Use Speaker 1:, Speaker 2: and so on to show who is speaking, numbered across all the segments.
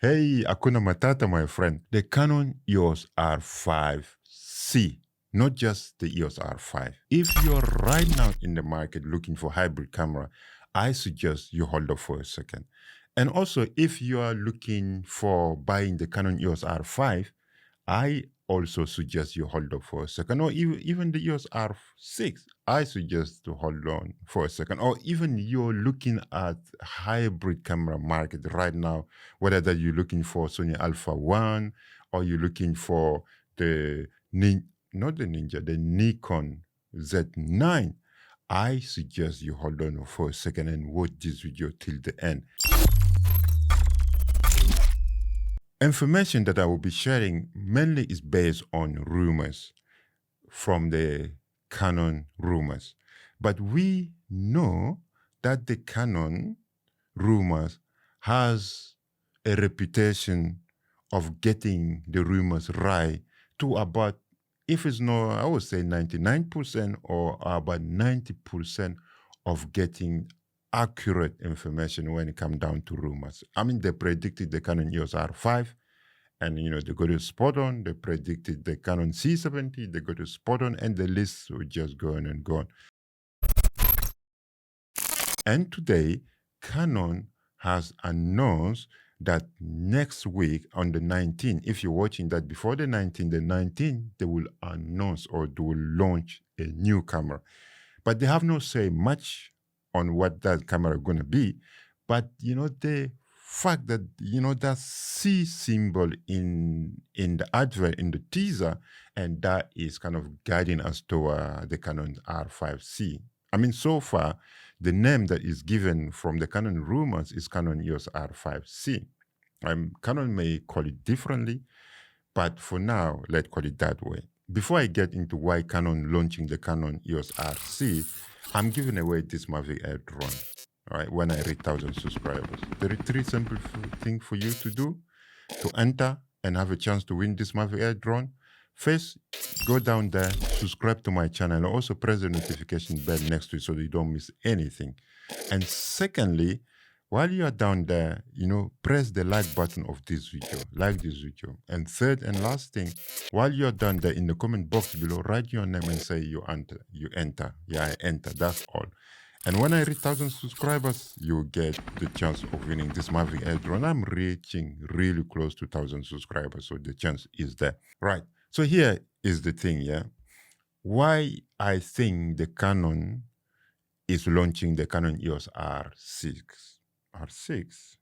Speaker 1: Hey, Akuna Matata, my friend. The Canon EOS R5C, not just the EOS R5. If you're right now in the market looking for hybrid camera, I suggest you hold off for a second. And also, if you are looking for buying the Canon EOS R5, I also suggest you hold up for a second, or even the EOS R6. I suggest to hold on for a second, or even you're looking at hybrid camera market right now, whether that you're looking for Sony Alpha 1 or you're looking for the not the Ninja, the Nikon Z9. I suggest you hold on for a second and watch this video till the end. Information that I will be sharing mainly is based on rumors from the Canon rumors. But we know that the Canon rumors has a reputation of getting the rumors right to about, if it's not, I would say 99% or about 90% of getting accurate information when it comes down to rumors. I mean, they predicted the Canon EOS R5, and they got it spot on. They predicted the Canon C70, they got it spot on, and the list will just go on and go on. And today, Canon has announced that next week on the 19th, if you're watching that before the 19th, they will announce or they will launch a new camera. But they have not said much on what that camera is going to be. But, the fact that, that C symbol in the advert, in the teaser, and that is kind of guiding us toward the Canon R5C. I mean, so far, the name that is given from the Canon rumors is Canon EOS R5C. Canon may call it differently, but for now, let's call it that way. Before I get into why Canon launching the Canon EOS RC, I'm giving away this Mavic Air drone. All right, when I reach 1,000 subscribers. There are 3 simple things for you to do to enter and have a chance to win this Mavic Air drone. First, go down there, subscribe to my channel, and also press the notification bell next to it so that you don't miss anything. And secondly, while you are down there, press the like button of this video, like this video. And third and last thing, while you're down there in the comment box below, write your name and say you enter. Yeah, I enter, that's all. And when I reach 1,000 subscribers, you get the chance of winning this Mavic Air drone. I'm reaching really close to 1,000 subscribers, so the chance is there. Right, so here is the thing, yeah? Why I think the Canon is launching the Canon EOS R6. R6?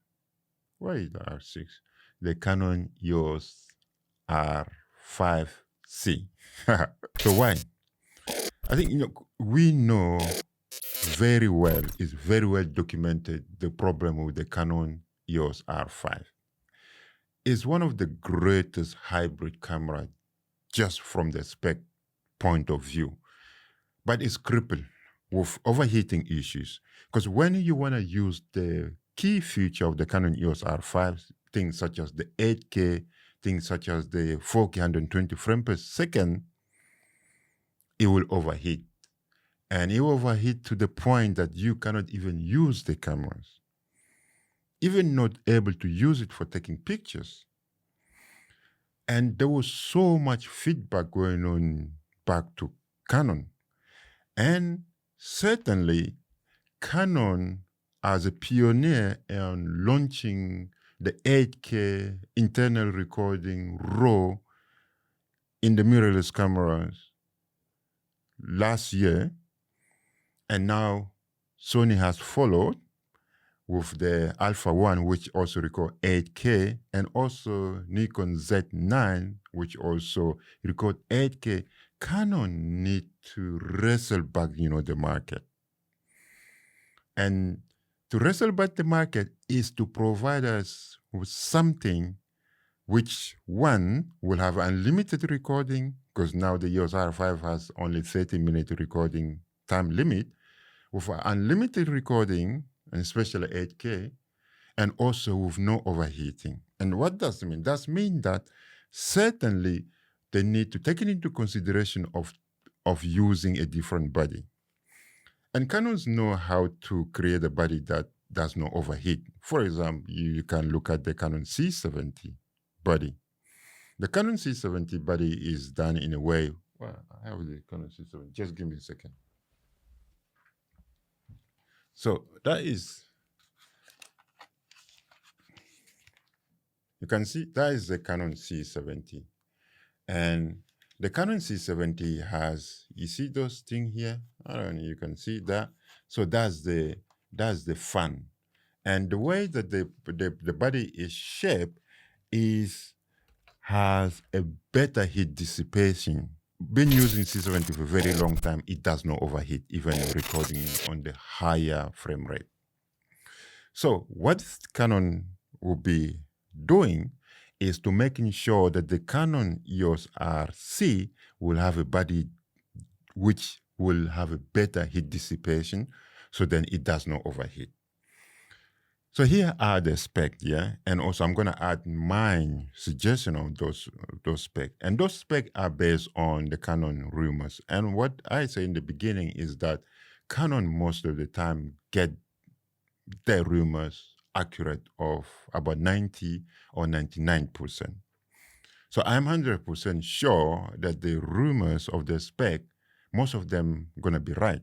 Speaker 1: Why is the R6? The Canon EOS R5C. So why? I think, we know very well, it's very well documented, the problem with the Canon EOS R5. It's one of the greatest hybrid cameras just from the spec point of view, but it's crippled with overheating issues. Because when you want to use the key feature of the Canon EOS R5, things such as the 8K, things such as the 4K 120 frames per second, it will overheat. And it will overheat to the point that you cannot even use the cameras, even not able to use it for taking pictures. And there was so much feedback going on back to Canon. And certainly, Canon, as a pioneer in launching the 8K internal recording RAW in the mirrorless cameras last year, and now Sony has followed with the Alpha 1, which also record 8K, and also Nikon Z9, which also record 8K. Canon need to wrestle back, the market. And to wrestle back the market is to provide us with something which, one, will have unlimited recording, because now the EOS R5 has only 30-minute recording time limit, with unlimited recording, and especially 8K, and also with no overheating. And what does it mean? That means that certainly they need to take it into consideration of using a different body. And Canons know how to create a body that does not overheat. For example, you can look at the Canon C70 body. The Canon C70 body is done in a way. Well, I have the Canon C70. Just give me a second. So that is, you can see that is the Canon C70. And the Canon C70 has, you see those things here? I don't know, you can see that. So that's the fan. And the way that the body is shaped has a better heat dissipation. Been using C70 for a very long time, it does not overheat, even recording on the higher frame rate. So what Canon will be doing is to making sure that the Canon EOS R5C will have a body which will have a better heat dissipation, so then it does not overheat. So here are the specs, yeah, and also I'm going to add my suggestion of those specs. And those specs are based on the Canon rumours. And what I say in the beginning is that Canon most of the time get their rumours accurate of about 90 or 99%. So I'm 100% sure that the rumours of the spec, most of them going to be right.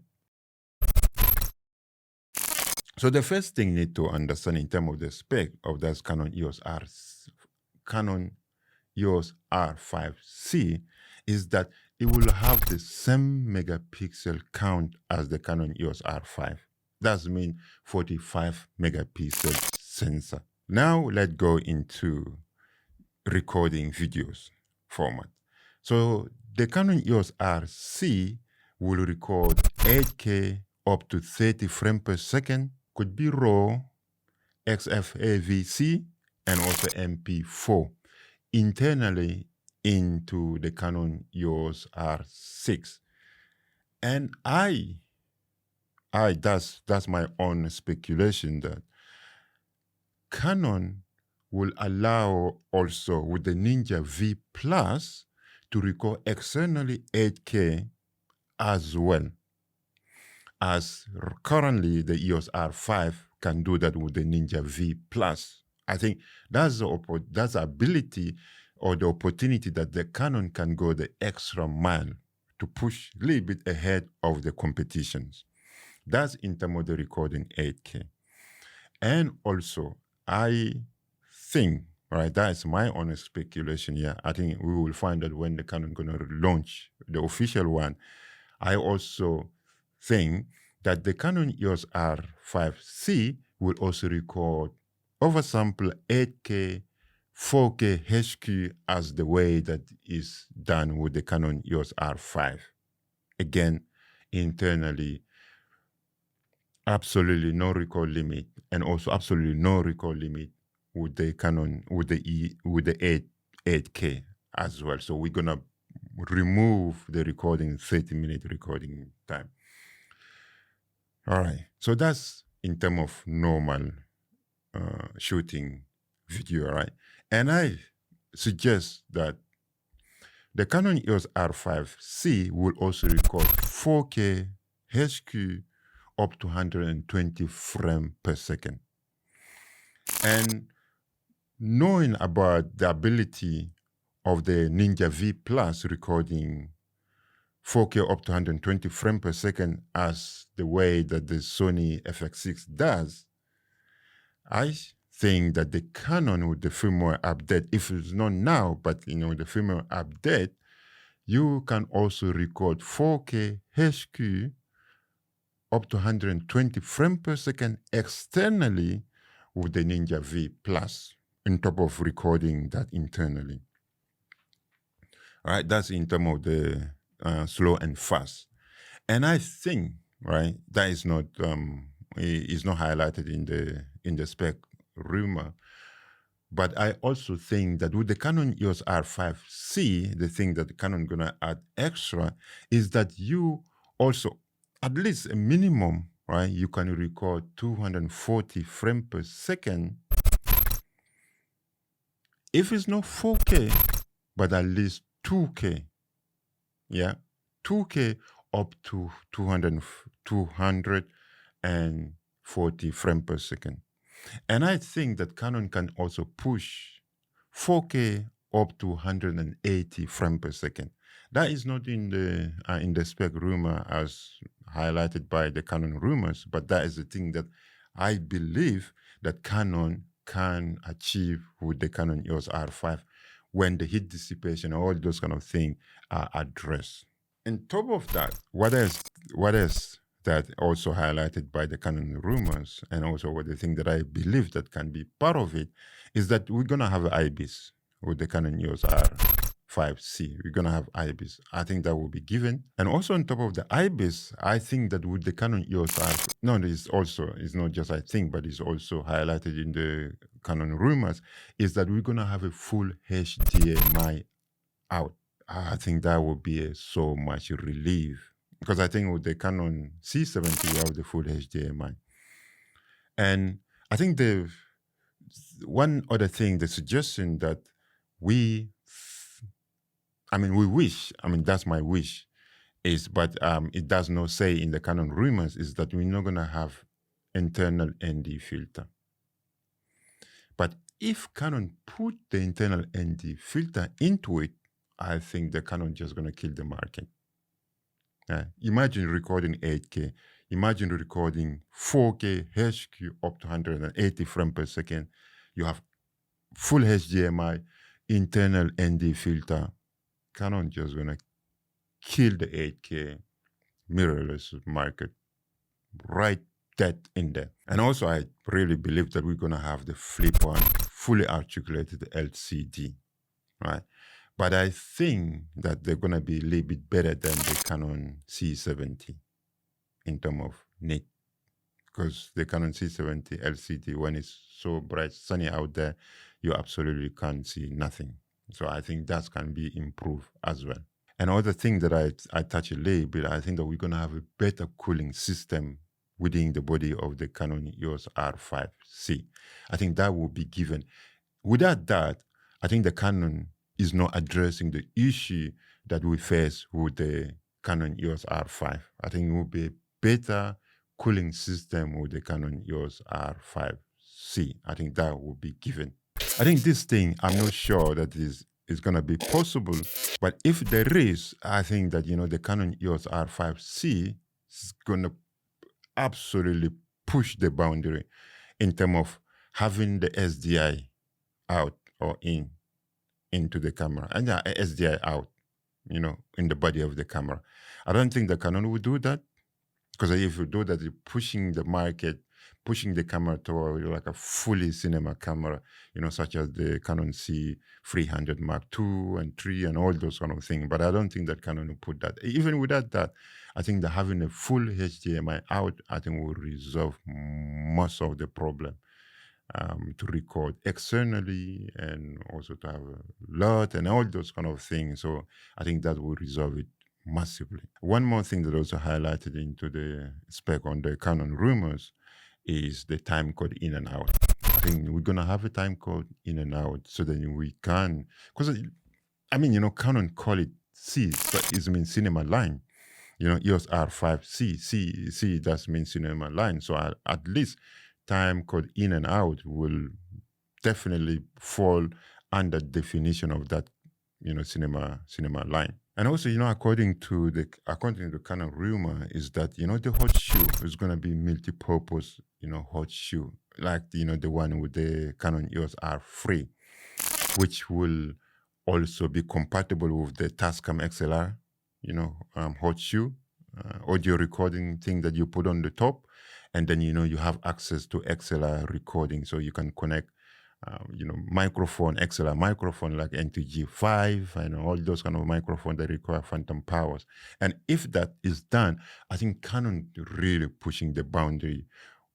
Speaker 1: So the first thing you need to understand in terms of the spec of that Canon EOS R5C is that it will have the same megapixel count as the Canon EOS R5. That means 45 megapixel sensor. Now let's go into recording videos format. So the Canon EOS R5C will record 8K up to 30 frames per second, could be RAW, XF-AVC, and also MP4 internally into the Canon EOS R6. And that's my own speculation that Canon will allow also with the Ninja V Plus to record externally 8K as well, as currently the EOS R5 can do that with the Ninja V Plus. I think that's the ability or the opportunity that the Canon can go the extra mile to push a little bit ahead of the competitions. That's in terms of the recording 8K. And also, I think, right, that's my own speculation here. I think we will find out when the Canon going to launch the official one. I also think that the Canon EOS R5C will also record oversample 8K, 4K HQ as the way that is done with the Canon EOS R5. Again, internally, absolutely no record limit, and also absolutely no record limit with the Canon with the 8K as well. So we're gonna remove the recording 30-minute recording time. All right, so that's in terms of normal shooting video, right? And I suggest that the Canon EOS R5C will also record 4K HQ up to 120 frames per second. And knowing about the ability of the Ninja V Plus recording 4K up to 120 frames per second as the way that the Sony FX6 does, I think that the Canon with the firmware update, if it's not now, but the firmware update, you can also record 4K HQ up to 120 frames per second externally with the Ninja V Plus, on top of recording that internally. All right, that's in terms of the slow and fast. And I think, right, that is not highlighted in the spec rumor. But I also think that with the Canon EOS R5C, the thing that the Canon gonna add extra is that you also, at least a minimum, right, you can record 240 frames per second. If it's not 4K, but at least 2K, yeah, 2K up to 240 40 frames per second. And I think that Canon can also push 4K up to 180 frames per second. That is not in the spec rumor as highlighted by the Canon rumors, but that is the thing that I believe that Canon can achieve with the Canon EOS R5 when the heat dissipation, all those kind of things are addressed. On top of that, what else that also highlighted by the Canon rumors, and also what the thing that I believe that can be part of it, is that we're gonna have IBIS with the Canon EOS R5C. We're gonna have IBIS. I think that will be given. And also on top of the IBIS, I think that with the Canon EOS it's not just I think, but it's also highlighted in the Canon rumors, is that we're gonna have a full HDMI out. I think that would be so much relief, because I think with the Canon C70 we have the full HDMI. And I think the one other thing, the suggestion that we wish, that's my wish, is, but it does not say in the Canon rumors, is that we're not gonna have internal ND filter. But if Canon put the internal ND filter into it, I think the Canon just gonna kill the market. Imagine recording 8K. Imagine recording 4K HQ up to 180 frames per second. You have full HDMI, internal ND filter. Canon just gonna kill the 8K mirrorless market right dead in there. And also, I really believe that we're gonna have the flip-on, fully articulated LCD, right? But I think that they're gonna be a little bit better than the Canon C70 in terms of nit, because the Canon C70 LCD, when it's so bright, sunny out there, you absolutely can't see nothing. So I think that can be improved as well. And other thing that I touch a little bit, I think that we're gonna have a better cooling system within the body of the Canon EOS R5C. I think that will be given. Without that, I think the Canon is not addressing the issue that we face with the Canon EOS R5. I think it will be a better cooling system with the Canon EOS R5C. I think that will be given. I think this thing, I'm not sure that is going to be possible, but if there is, I think that, the Canon EOS R5C is going to absolutely push the boundary in terms of having the SDI out or into the camera, and SDI out, in the body of the camera. I don't think the Canon will do that, because if you do that, you're pushing the market, pushing the camera toward like a fully cinema camera, such as the Canon C300 Mark II and III and all those kind of things. But I don't think that Canon will put that. Even without that, I think that having a full HDMI out, I think will resolve most of the problem. To record externally and also to have a lot and all those kind of things. So I think that will resolve it massively. One more thing that also highlighted into the spec on the Canon rumors is the time code in and out. I think we're going to have a time code in and out so that we can, because Canon call it C, but it means cinema line. EOS R5C, C does mean cinema line. So at least time code in and out will definitely fall under definition of that, cinema line. And also, according to the Canon rumor, is that the hot shoe is going to be multi-purpose, hot shoe, like the one with the Canon EOS R3, which will also be compatible with the Tascam XLR, hot shoe, audio recording thing that you put on the top. And then, you have access to XLR recording, so you can connect, microphone, XLR microphone like NTG5 and all those kind of microphones that require phantom powers. And if that is done, I think Canon really pushing the boundary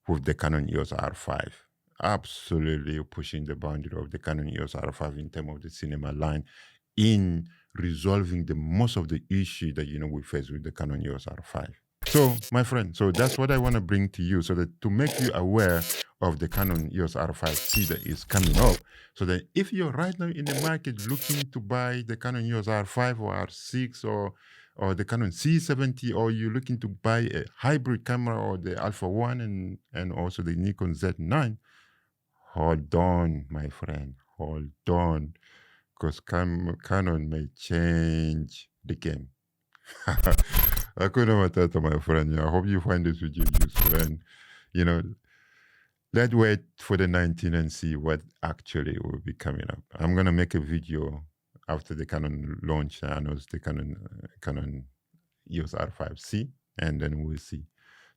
Speaker 1: with the Canon EOS R5. Absolutely pushing the boundary of the Canon EOS R5 in terms of the cinema line, in resolving the most of the issue that, we face with the Canon EOS R5. So, my friend, so that's what I want to bring to you, so that to make you aware of the Canon EOS R5C that is coming up, so that if you're right now in the market looking to buy the Canon EOS R5 or R6 or or the Canon C70, or you're looking to buy a hybrid camera or the Alpha 1 and also the Nikon Z9, hold on, my friend, hold on, because Canon may change the game. Hakuna Matata, my friend. I hope you find this video useful. And, let's wait for the 19 and see what actually will be coming up. I'm going to make a video after the Canon launch. I know it's the Canon EOS R5C, and then we'll see.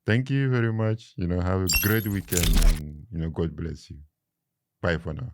Speaker 1: Thank you very much. Have a great weekend, and, God bless you. Bye for now.